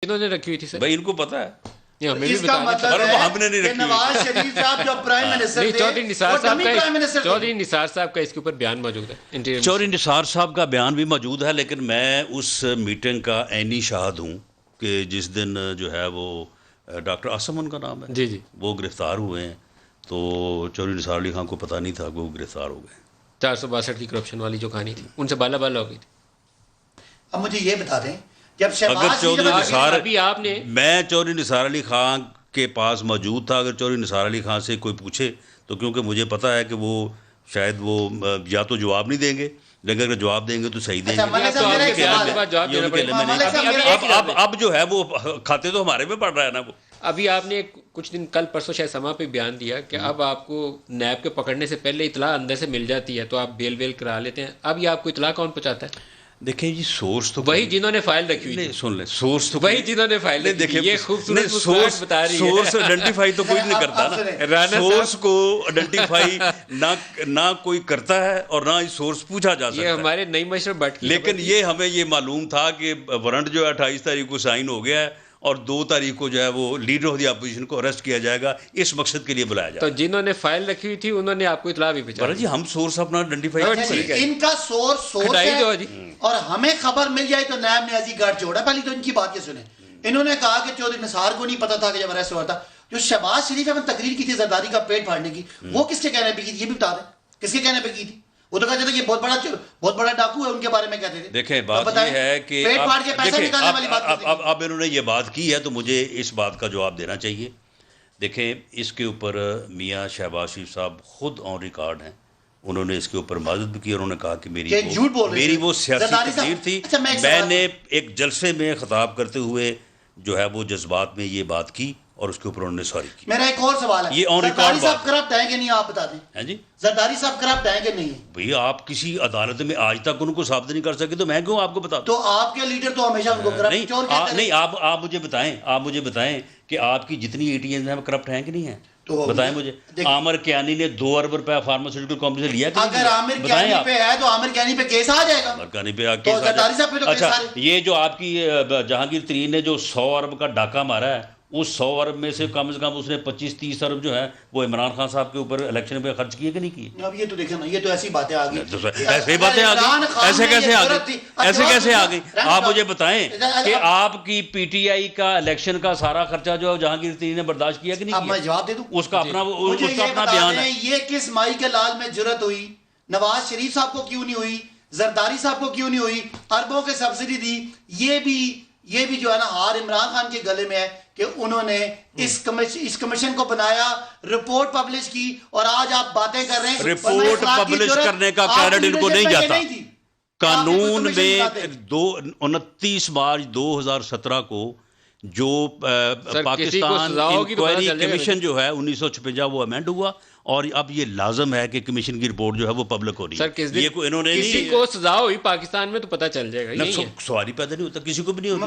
کنوں نے رکھی ہوئی تھی سر؟ بھائی ان کو پتا ہے، اس کا مطلب ہے کہ نواز شریف صاحب جو پرائم منسٹر تھے چودھری نثار وہ ڈمی پرائم منسٹر تھے. چودھری نثار صاحب کا اس کے اوپر بیان موجود ہے. چودھری نثار صاحب کا بیان بھی موجود ہے، لیکن میں اس میٹنگ کا عینی شاہد ہوں کہ جس دن جو ہے وہ ڈاکٹر عاصم ان کا نام ہے، جی وہ گرفتار ہوئے ہیں، تو چودھری نثار علی خان کو پتہ نہیں تھا کہ وہ گرفتار ہو گئے. 462 کی کرپشن والی جو کہانی تھی ان سے بالا بالا ہو گئی تھی. اب مجھے یہ بتا دیں جب اگر شہباز چودھری نثار ابھی آپ نے میں چودھری نثار علی خان کے پاس موجود تھا، اگر چودھری نثار علی خان سے کوئی پوچھے تو کیونکہ مجھے پتہ ہے کہ وہ شاید وہ یا تو جواب نہیں دیں گے، لیکن اگر جواب دیں گے تو صحیح دیں گے. اب جو ہے وہ کھاتے تو ہمارے میں پڑ رہا ہے نا. وہ ابھی آپ نے کچھ دن کل پرسوں شاید سما پہ بیان دیا کہ اب آپ کو نیب کے پکڑنے سے پہلے اطلاع اندر سے مل جاتی ہے تو آپ بیل ویل کرا لیتے ہیں. اب یہ آپ کو اطلاع کون پہنچاتا ہے؟ دیکھیں جی سورس تو وہی جنہوں نے فائل رکھی ہوئی، سن لیں سورس تو وہی جنہوں نے فائل رکھی ہوئی. یہ خوبصورت مسکراہٹ بتا رہی ہے سورس آئیڈینٹیفائی تو کوئی نہیں کرتا نا، سورس کو آئیڈینٹیفائی نہ کوئی کرتا ہے اور نہ ہی سورس پوچھا جا سکتا ہے. یہ ہمارے نئی مشرف بٹ، لیکن یہ ہمیں یہ معلوم تھا کہ وارنٹ جو ہے 28 تاریخ کو سائن ہو گیا ہے اور 2 تاریخ کو جو ہے وہ لیڈر آف دی اپوزیشن کو اریسٹ کیا جائے گا، اس مقصد کے لیے بلایا جائے گا. تو جنہوں نے فائل رکھی ہوئی تھی انہوں نے آپ کو اطلاع بھی پہنچائی. جی ہم سورس اپنا آئیڈینٹیفائی ان کا سورس ہے اور ہمیں خبر مل جائے تو نیب نے ایسی گاڑ چھوڑا. پہلی تو ان کی بات یہ سنیں، انہوں نے کہا کہ چودھری نثار کو نہیں پتا تھا کہ جب اریسٹ ہوا تھا. جو شہباز شریف نے تقریر کی تھی زرداری کا پیٹ پھاڑنے کی، وہ کس کے کہنے پہ کی تھی یہ بھی بتا دیں، کس کے کہنے پہ کی تھی؟ وہ تو کہتے تھے کہ بہت بڑا ڈاکو ہے، ان کے بارے میں کہتے تھے. دیکھیں بات یہ ہے کہ پیٹ پھاڑ کے پیسہ نکالنے والی بات اب انہوں نے یہ بات کی ہے تو مجھے اس بات کا جواب دینا چاہیے. دیکھیں اس کے اوپر میاں شہباز شریف صاحب خود آن ریکارڈ ہیں، انہوں نے اس کے اوپر معذرت بھی کی، انہوں نے کہا کہ میری وہ سیاسی تقریر تھی، میں نے ایک جلسے میں خطاب کرتے ہوئے جو ہے وہ جذبات میں یہ بات کی اور اس کے اوپر انہوں نے سوری کی. میرا ایک اور سوال ہے، یہ آن ریکارڈ زرداری صاحب کرپٹ ہیں کہ نہیں آپ بتا دیں؟ ہیں جی زرداری صاحب کرپٹ ہیں کہ نہیں؟ بھئی آپ کسی عدالت میں آج تک ان کو ثابت نہیں کر سکے تو میں کیوں آپ کو بتا دوں؟ تو آپ کے لیڈر تو ہمیشہ ان کو کرپٹ چور کہتے ہیں. نہیں آپ مجھے بتائیں کہ آپ کی جتنی اے ٹی ایم ہیں وہ کرپٹ ہیں کہ نہیں ہیں؟ بتائیں مجھے. عامر کیانی نے 2 ارب روپے فارماسیوٹیکل کمپنی سے لیا کہ اگر عامر کیانی پہ ہے تو عامر کیانی پہ کیس آ جائے گا. عامر کیانی پہ کیس آ جائے گا. اچھا یہ جو آپ کی جہانگیر ترین نے جو 100 ارب کا ڈاکہ مارا ہے، اس 100 ارب میں سے کم اس نے 25-30 ارب جو ہے وہ عمران خان صاحب کے اوپر الیکشن پہ خرچ کیے کہ نہیں کیے؟ اب یہ تو دیکھیں نا، یہ تو ایسی باتیں آ گئی، ایسی باتیں آ گئی، ایسے کیسے آ گئی؟ آپ مجھے بتائیں کہ آپ کی پی ٹی آئی کا الیکشن کا سارا خرچہ جو ہے جہانگیر ترین نے برداشت کیا کہ نہیں کیا؟ اب میں جواب دے دوں، اس کا اپنا بیان ہے. یہ کس مائی کے لال میں جرت ہوئی؟ نواز شریف صاحب کو کیوں نہیں ہوئی؟ زرداری صاحب کو کیوں نہیں ہوئی؟ اربوں کے سبسڈی دی. یہ بھی جو ہے نا ہار عمران خان کے گلے میں ہے کہ انہوں نے اس کمیشن کو بنایا، رپورٹ پبلش کی، اور آج آپ باتیں کر رہے ہیں. رپورٹ پبلش کرنے کا کریڈٹ ان کو نہیں جاتا. قانون میں 29 مارچ 2017 کو جو پاکستان انکوائری کمیشن جو ہے 1956 وہ امینڈ ہوا اور اب یہ لازم ہے کہ کمیشن کی رپورٹ جو ہے وہ پبلک ہو رہی ہے. یہ انہوں نے کسی کو سزا ہوئی پاکستان میں تو پتہ چل جائے گا. سوال ہی پیدا نہیں ہوتا، کسی کو بھی نہیں ہوتا.